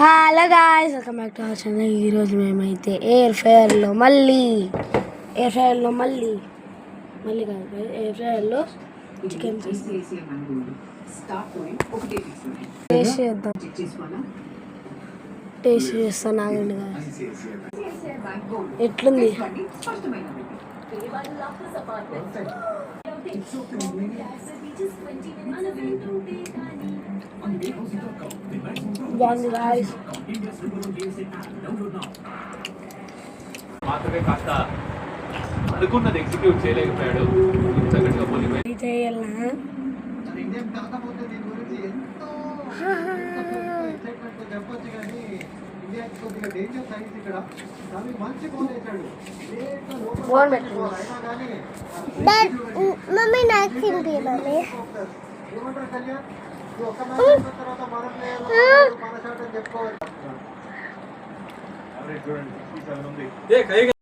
Hello guys, welcome back to our channel. ఈరోజు మేమైతే air ఫ్రైయర్లో మళ్ళీ చికెన్ టేస్ట్ చేస్తాను. ఆగండి గాయ్స్, ఎట్లుంది? బాగుంది గాయ్స్. మాత్రమే కాస్త అనుకున్నది ఎగ్జిక్యూట్ చేయలేకపోయాడు. మమ్మీ నాకు తింపి మమ్మీ. చూడండి